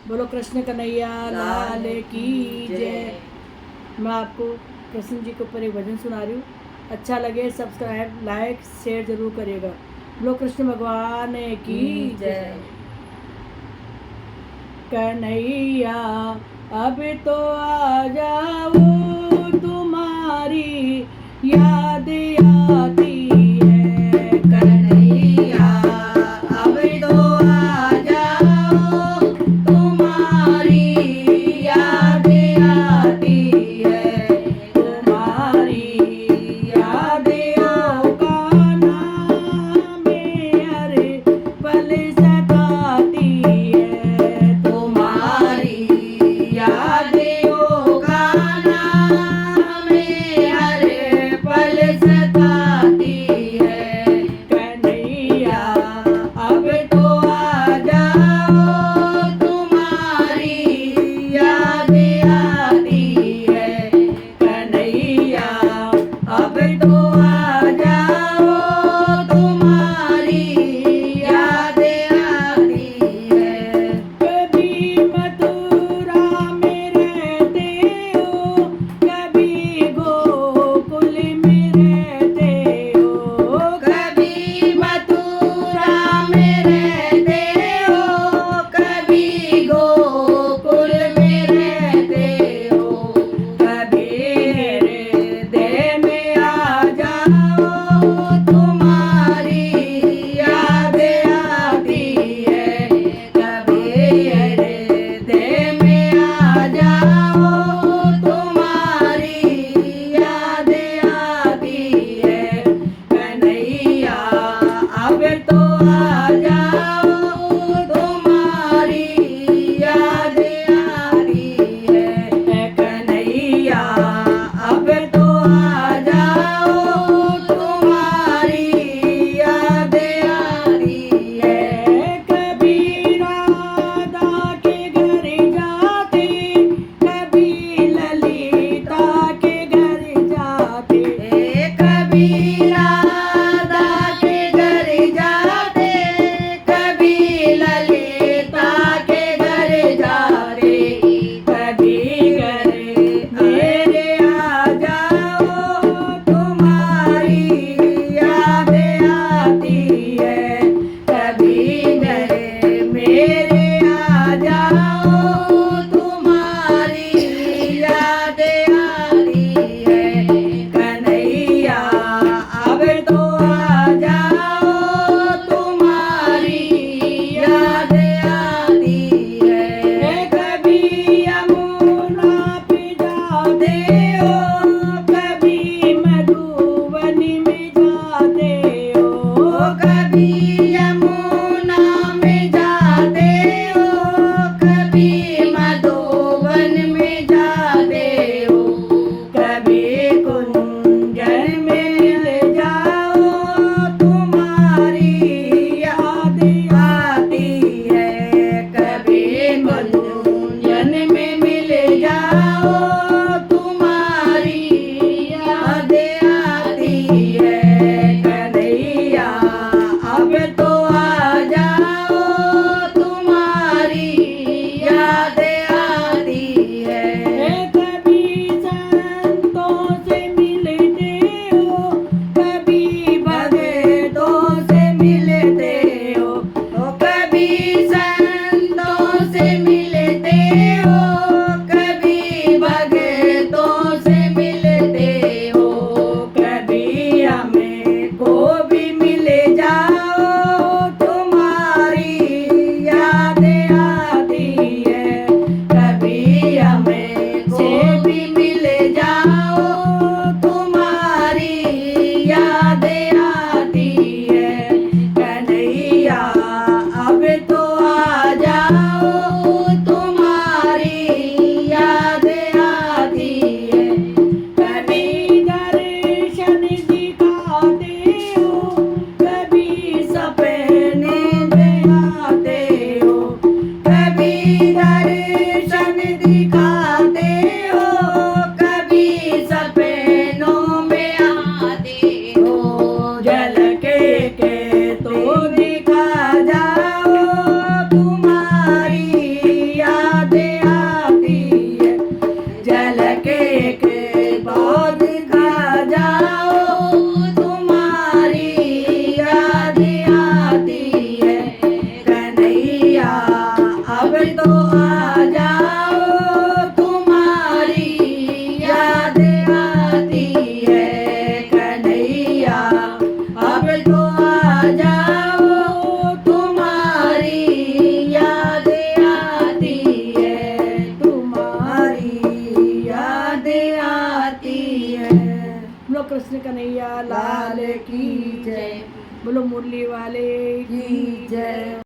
बोलो कृष्ण कन्हैया लाल की जय। मैं आपको कृष्ण जी के ऊपर एक भजन सुना रही हूँ। अच्छा लगे सब्सक्राइब लाइक शेयर जरूर करिएगा। बोलो कृष्ण भगवान की जय। कन्हैया अब तो आ जाओ, तुम्हारी याद आती है। कन्हैया अब तो आ जाओ, तुम्हारी याद आती है। तुम्हारी यादों का नाम हर पल सताती है। तुम्हारी यादों का नाम हर पल कृष्ण कन्हैया लाल की जय। बोलो मुरली वाले की जय।